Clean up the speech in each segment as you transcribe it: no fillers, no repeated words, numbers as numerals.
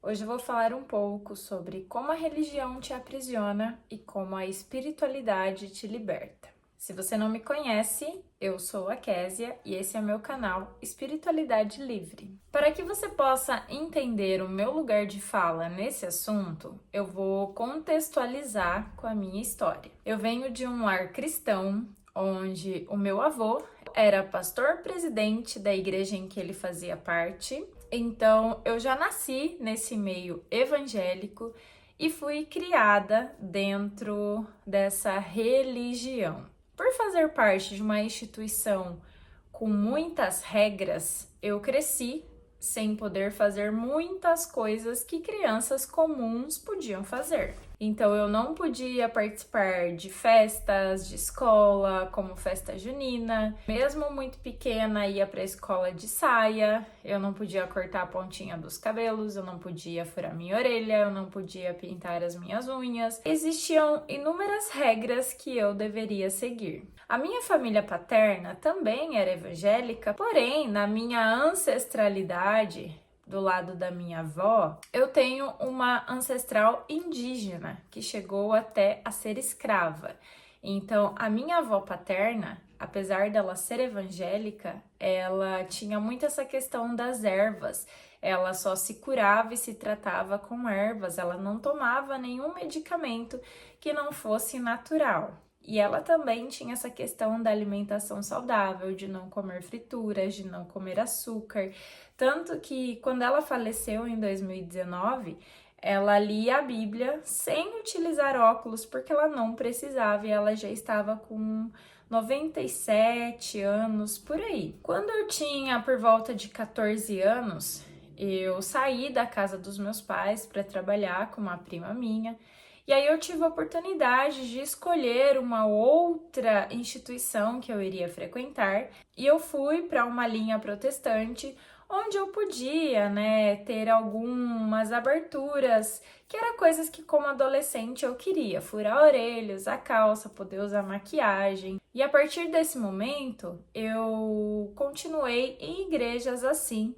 Hoje eu vou falar um pouco sobre como a religião te aprisiona e como a espiritualidade te liberta. Se você não me conhece, eu sou a Késia e esse é o meu canal Espiritualidade Livre. Para que você possa entender o meu lugar de fala nesse assunto, eu vou contextualizar com a minha história. Eu venho de um lar cristão, onde o meu avô era pastor presidente da igreja em que ele fazia parte. Então, eu já nasci nesse meio evangélico e fui criada dentro dessa religião. Por fazer parte de uma instituição com muitas regras, eu cresci sem poder fazer muitas coisas que crianças comuns podiam fazer. Então eu não podia participar de festas de escola, como festa junina. Mesmo muito pequena, ia para a escola de saia. Eu não podia cortar a pontinha dos cabelos, eu não podia furar minha orelha, eu não podia pintar as minhas unhas. Existiam inúmeras regras que eu deveria seguir. A minha família paterna também era evangélica, porém, na minha ancestralidade, do lado da minha avó, eu tenho uma ancestral indígena que chegou até a ser escrava. Então, a minha avó paterna, apesar dela ser evangélica, ela tinha muito essa questão das ervas. Ela só se curava e se tratava com ervas, ela não tomava nenhum medicamento que não fosse natural. E ela também tinha essa questão da alimentação saudável, de não comer frituras, de não comer açúcar. Tanto que quando ela faleceu em 2019, ela lia a Bíblia sem utilizar óculos, porque ela não precisava e ela já estava com 97 anos, por aí. Quando eu tinha por volta de 14 anos, eu saí da casa dos meus pais para trabalhar com uma prima minha. E aí eu tive a oportunidade de escolher uma outra instituição que eu iria frequentar e eu fui para uma linha protestante onde eu podia, ter algumas aberturas, que eram coisas que como adolescente eu queria, furar a orelha, usar calça, poder usar maquiagem. E a partir desse momento eu continuei em igrejas assim,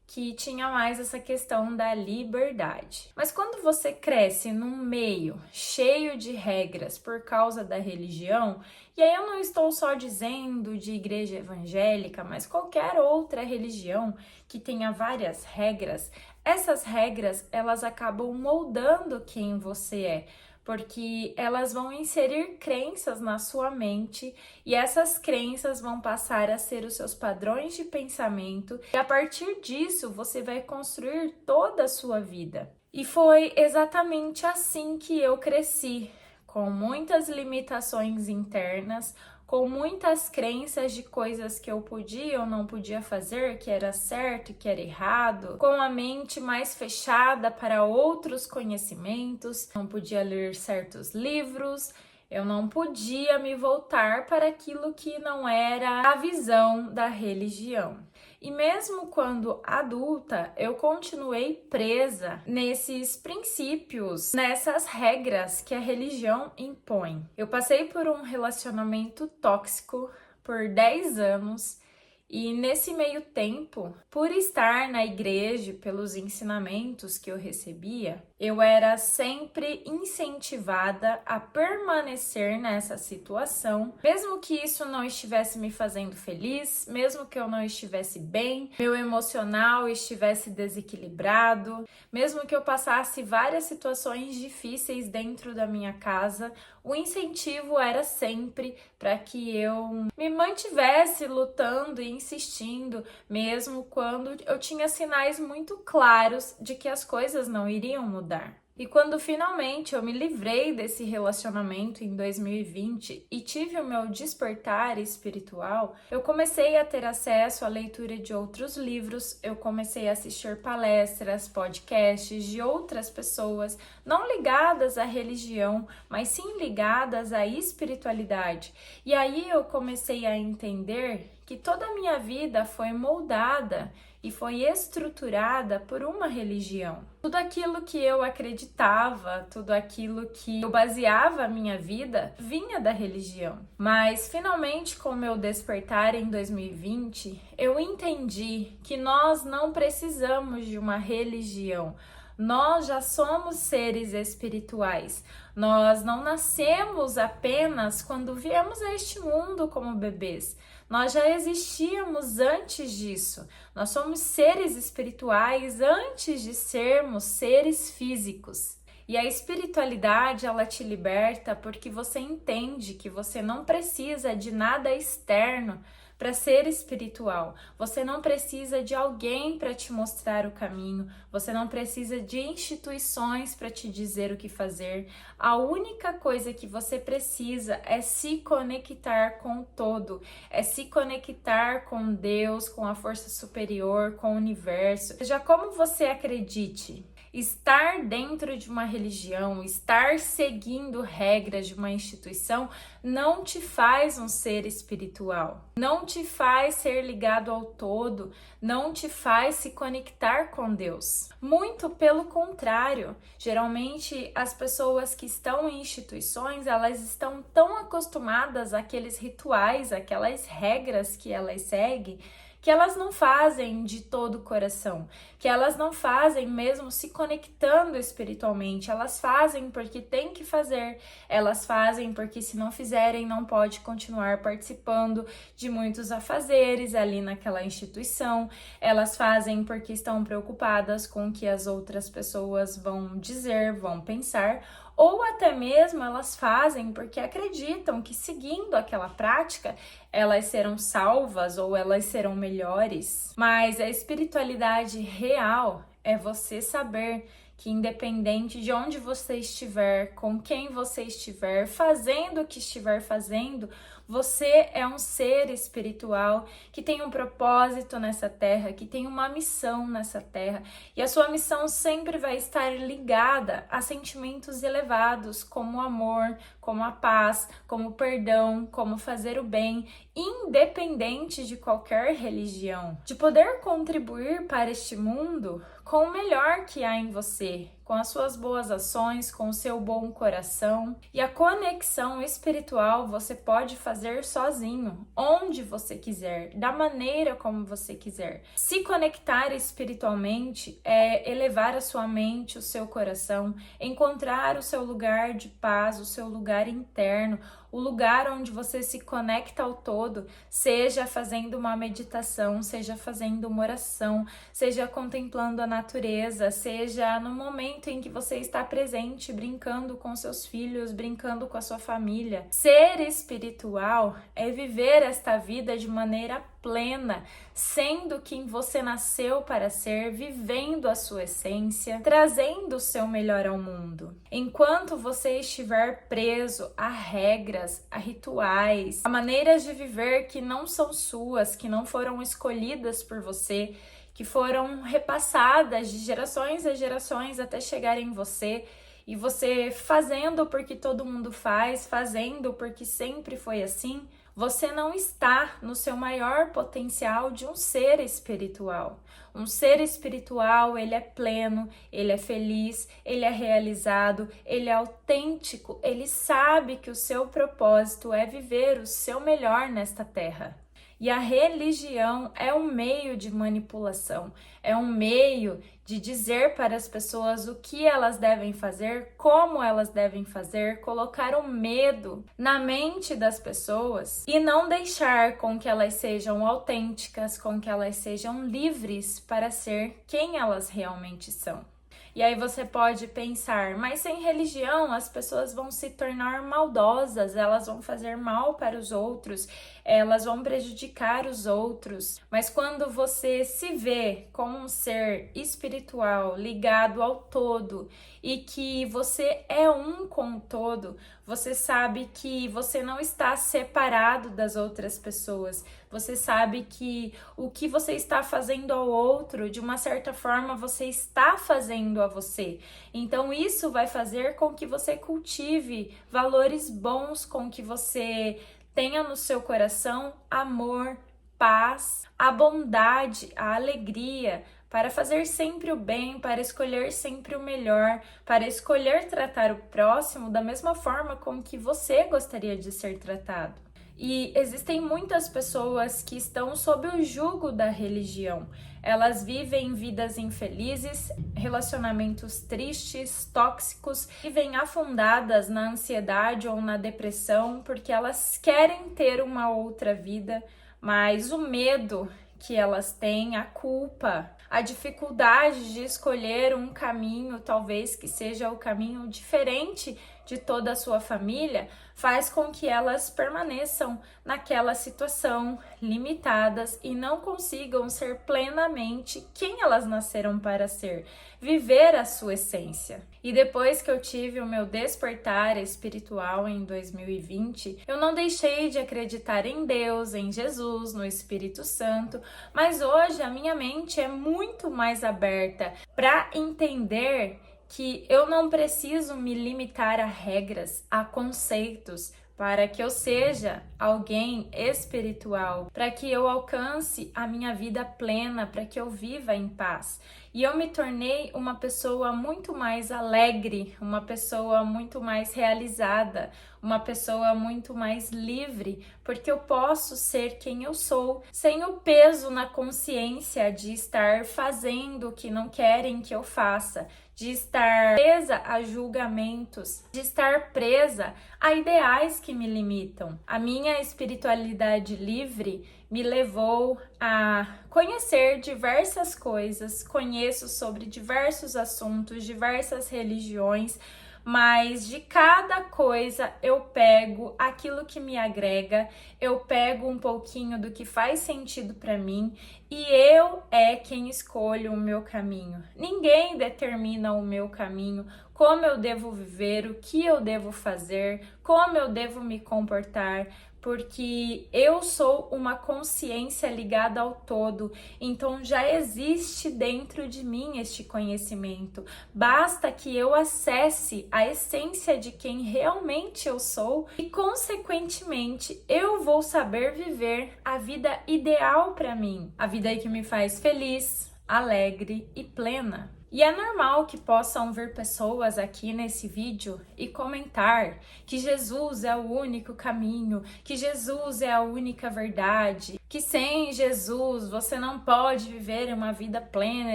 que tinha mais essa questão da liberdade. Mas quando você cresce num meio cheio de regras por causa da religião, e aí eu não estou só dizendo de igreja evangélica, mas qualquer outra religião que tenha várias regras, essas regras elas acabam moldando quem você é, porque elas vão inserir crenças na sua mente e essas crenças vão passar a ser os seus padrões de pensamento e a partir disso você vai construir toda a sua vida. E foi exatamente assim que eu cresci, com muitas limitações internas, com muitas crenças de coisas que eu podia ou não podia fazer, que era certo e que era errado, com a mente mais fechada para outros conhecimentos, não podia ler certos livros, eu não podia me voltar para aquilo que não era a visão da religião. E mesmo quando adulta, eu continuei presa nesses princípios, nessas regras que a religião impõe. Eu passei por um relacionamento tóxico por 10 anos. E nesse meio tempo, por estar na igreja, pelos ensinamentos que eu recebia, eu era sempre incentivada a permanecer nessa situação, mesmo que isso não estivesse me fazendo feliz, mesmo que eu não estivesse bem, meu emocional estivesse desequilibrado, mesmo que eu passasse várias situações difíceis dentro da minha casa, o incentivo era sempre para que eu me mantivesse lutando e insistindo, mesmo quando eu tinha sinais muito claros de que as coisas não iriam mudar. E quando finalmente eu me livrei desse relacionamento em 2020 e tive o meu despertar espiritual, eu comecei a ter acesso à leitura de outros livros, eu comecei a assistir palestras, podcasts de outras pessoas, não ligadas à religião, mas sim ligadas à espiritualidade. E aí eu comecei a entender que toda a minha vida foi moldada e foi estruturada por uma religião. Tudo aquilo que eu acreditava, tudo aquilo que eu baseava a minha vida, vinha da religião. Mas, finalmente, com o meu despertar em 2020, eu entendi que nós não precisamos de uma religião. Nós já somos seres espirituais. Nós não nascemos apenas quando viemos a este mundo como bebês. Nós já existíamos antes disso. Nós somos seres espirituais antes de sermos seres físicos. E a espiritualidade, ela te liberta porque você entende que você não precisa de nada externo para ser espiritual. Você não precisa de alguém para te mostrar o caminho. Você não precisa de instituições para te dizer o que fazer. A única coisa que você precisa é se conectar com o todo, é se conectar com Deus, com a força superior, com o universo. Seja como você acredite. Estar dentro de uma religião, estar seguindo regras de uma instituição não te faz um ser espiritual, não te faz ser ligado ao todo, não te faz se conectar com Deus. Muito pelo contrário, geralmente as pessoas que estão em instituições, elas estão tão acostumadas àqueles rituais, aquelas regras que elas seguem, que elas não fazem de todo o coração, que elas não fazem mesmo se conectando espiritualmente, elas fazem porque tem que fazer, elas fazem porque se não fizerem não pode continuar participando de muitos afazeres ali naquela instituição, elas fazem porque estão preocupadas com o que as outras pessoas vão dizer, vão pensar, ou até mesmo elas fazem porque acreditam que seguindo aquela prática elas serão salvas ou elas serão melhores. Mas a espiritualidade real é você saber que independente de onde você estiver, com quem você estiver, fazendo o que estiver fazendo, você é um ser espiritual que tem um propósito nessa terra, que tem uma missão nessa terra. E a sua missão sempre vai estar ligada a sentimentos elevados, como o amor, como a paz, como o perdão, como fazer o bem, independente de qualquer religião. De poder contribuir para este mundo com o melhor que há em você, com as suas boas ações, com o seu bom coração. E a conexão espiritual você pode fazer sozinho, onde você quiser, da maneira como você quiser. Se conectar espiritualmente é elevar a sua mente, o seu coração, encontrar o seu lugar de paz, o seu lugar interno, o lugar onde você se conecta ao todo, seja fazendo uma meditação, seja fazendo uma oração, seja contemplando a natureza, seja no momento em que você está presente, brincando com seus filhos, brincando com a sua família. Ser espiritual é viver esta vida de maneira plena, sendo quem você nasceu para ser, vivendo a sua essência, trazendo o seu melhor ao mundo. Enquanto você estiver preso a regras, a rituais, a maneiras de viver que não são suas, que não foram escolhidas por você, que foram repassadas de gerações a gerações até chegarem em você, e você fazendo porque todo mundo faz, fazendo porque sempre foi assim, você não está no seu maior potencial de um ser espiritual. Um ser espiritual, ele é pleno, ele é feliz, ele é realizado, ele é autêntico, ele sabe que o seu propósito é viver o seu melhor nesta terra. E a religião é um meio de manipulação, é um meio de dizer para as pessoas o que elas devem fazer, como elas devem fazer, colocar o medo na mente das pessoas e não deixar com que elas sejam autênticas, com que elas sejam livres para ser quem elas realmente são. E aí você pode pensar, mas sem religião as pessoas vão se tornar maldosas, elas vão fazer mal para os outros, elas vão prejudicar os outros. Mas quando você se vê como um ser espiritual, ligado ao todo, e que você é um com o todo, você sabe que você não está separado das outras pessoas. Você sabe que o que você está fazendo ao outro, de uma certa forma, você está fazendo a você. Então, isso vai fazer com que você cultive valores bons, com que você tenha no seu coração amor, paz, a bondade, a alegria, para fazer sempre o bem, para escolher sempre o melhor, para escolher tratar o próximo da mesma forma como que você gostaria de ser tratado. E existem muitas pessoas que estão sob o jugo da religião. Elas vivem vidas infelizes, relacionamentos tristes, tóxicos, vivem afundadas na ansiedade ou na depressão porque elas querem ter uma outra vida, mas o medo que elas têm, a culpa, a dificuldade de escolher um caminho, talvez que seja o caminho diferente de toda a sua família, faz com que elas permaneçam naquela situação, limitadas e não consigam ser plenamente quem elas nasceram para ser, viver a sua essência. E depois que eu tive o meu despertar espiritual em 2020, eu não deixei de acreditar em Deus, em Jesus, no Espírito Santo, mas hoje a minha mente é muito mais aberta para entender que eu não preciso me limitar a regras, a conceitos, para que eu seja alguém espiritual, para que eu alcance a minha vida plena, para que eu viva em paz. E eu me tornei uma pessoa muito mais alegre, uma pessoa muito mais realizada, uma pessoa muito mais livre, porque eu posso ser quem eu sou, sem o peso na consciência de estar fazendo o que não querem que eu faça, de estar presa a julgamentos, de estar presa a ideais que me limitam. A minha espiritualidade livre me levou a conhecer diversas coisas, conheço sobre diversos assuntos, diversas religiões, mas de cada coisa eu pego aquilo que me agrega, eu pego um pouquinho do que faz sentido para mim e eu é quem escolho o meu caminho. Ninguém determina o meu caminho, como eu devo viver, o que eu devo fazer, como eu devo me comportar, porque eu sou uma consciência ligada ao todo, então já existe dentro de mim este conhecimento. Basta que eu acesse a essência de quem realmente eu sou e, consequentemente, eu vou saber viver a vida ideal para mim, a vida que me faz feliz, alegre e plena. E é normal que possam vir pessoas aqui nesse vídeo e comentar que Jesus é o único caminho, que Jesus é a única verdade, que sem Jesus você não pode viver uma vida plena,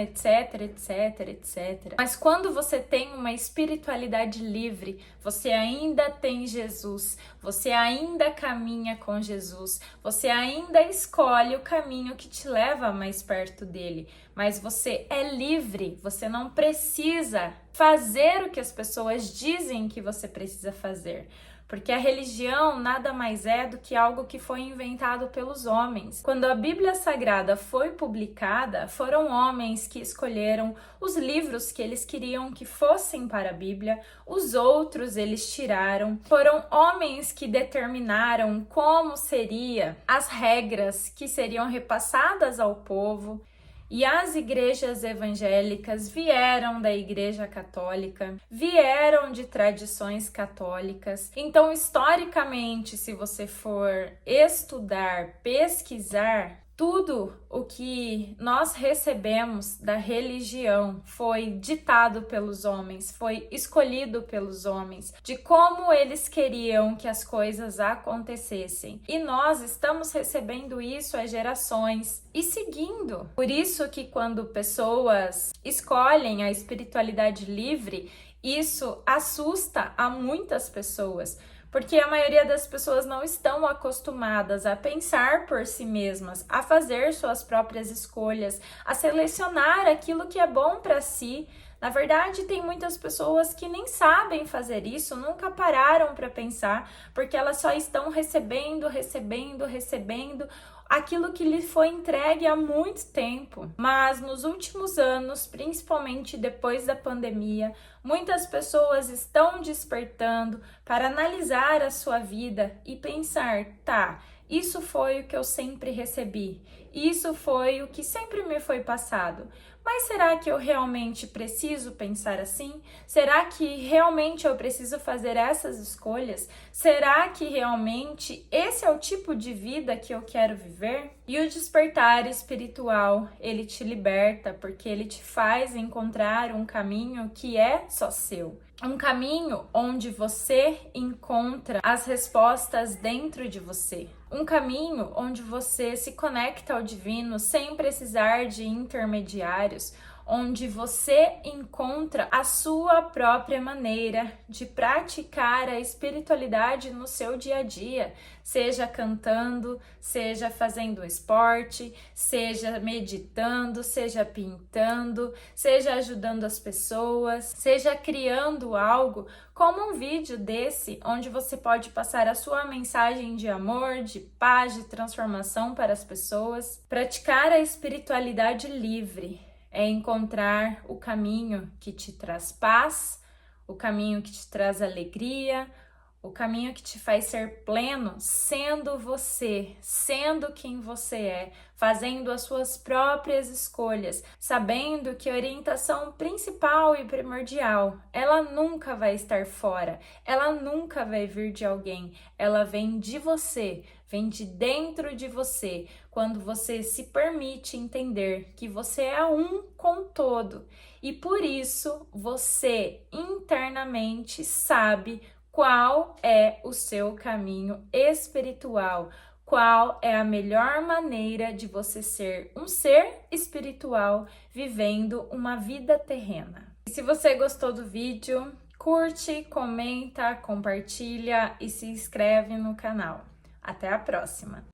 etc, etc, etc. Mas quando você tem uma espiritualidade livre, você ainda tem Jesus, você ainda caminha com Jesus, você ainda escolhe o caminho que te leva mais perto dele, mas você é livre, você não precisa fazer o que as pessoas dizem que você precisa fazer. Porque a religião nada mais é do que algo que foi inventado pelos homens. Quando a Bíblia Sagrada foi publicada, foram homens que escolheram os livros que eles queriam que fossem para a Bíblia, os outros eles tiraram. Foram homens que determinaram como seriam as regras que seriam repassadas ao povo. E as igrejas evangélicas vieram da Igreja Católica, vieram de tradições católicas. Então, historicamente, se você for estudar, pesquisar, tudo o que nós recebemos da religião foi ditado pelos homens, foi escolhido pelos homens, de como eles queriam que as coisas acontecessem. E nós estamos recebendo isso há gerações e seguindo. Por isso que quando pessoas escolhem a espiritualidade livre, isso assusta a muitas pessoas. Porque a maioria das pessoas não estão acostumadas a pensar por si mesmas, a fazer suas próprias escolhas, a selecionar aquilo que é bom para si. Na verdade, tem muitas pessoas que nem sabem fazer isso, nunca pararam para pensar, porque elas só estão recebendo aquilo que lhe foi entregue há muito tempo. Mas nos últimos anos, principalmente depois da pandemia, muitas pessoas estão despertando para analisar a sua vida e pensar, tá, isso foi o que eu sempre recebi, isso foi o que sempre me foi passado. Mas será que eu realmente preciso pensar assim? Será que realmente eu preciso fazer essas escolhas? Será que realmente esse é o tipo de vida que eu quero viver? viver. E o despertar espiritual, ele te liberta porque ele te faz encontrar um caminho que é só seu. Um caminho onde você encontra as respostas dentro de você. Um caminho onde você se conecta ao divino sem precisar de intermediários, onde você encontra a sua própria maneira de praticar a espiritualidade no seu dia a dia, seja cantando, seja fazendo esporte, seja meditando, seja pintando, seja ajudando as pessoas, seja criando algo como um vídeo desse, onde você pode passar a sua mensagem de amor, de paz, de transformação para as pessoas. Praticar a espiritualidade livre é encontrar o caminho que te traz paz, o caminho que te traz alegria, o caminho que te faz ser pleno, sendo você, sendo quem você é, fazendo as suas próprias escolhas, sabendo que a orientação principal e primordial, ela nunca vai estar fora, ela nunca vai vir de alguém, ela vem de você, vem de dentro de você, quando você se permite entender que você é um com todo e por isso você internamente sabe qual é o seu caminho espiritual, qual é a melhor maneira de você ser um ser espiritual vivendo uma vida terrena. E se você gostou do vídeo, curte, comenta, compartilha e se inscreve no canal. Até a próxima!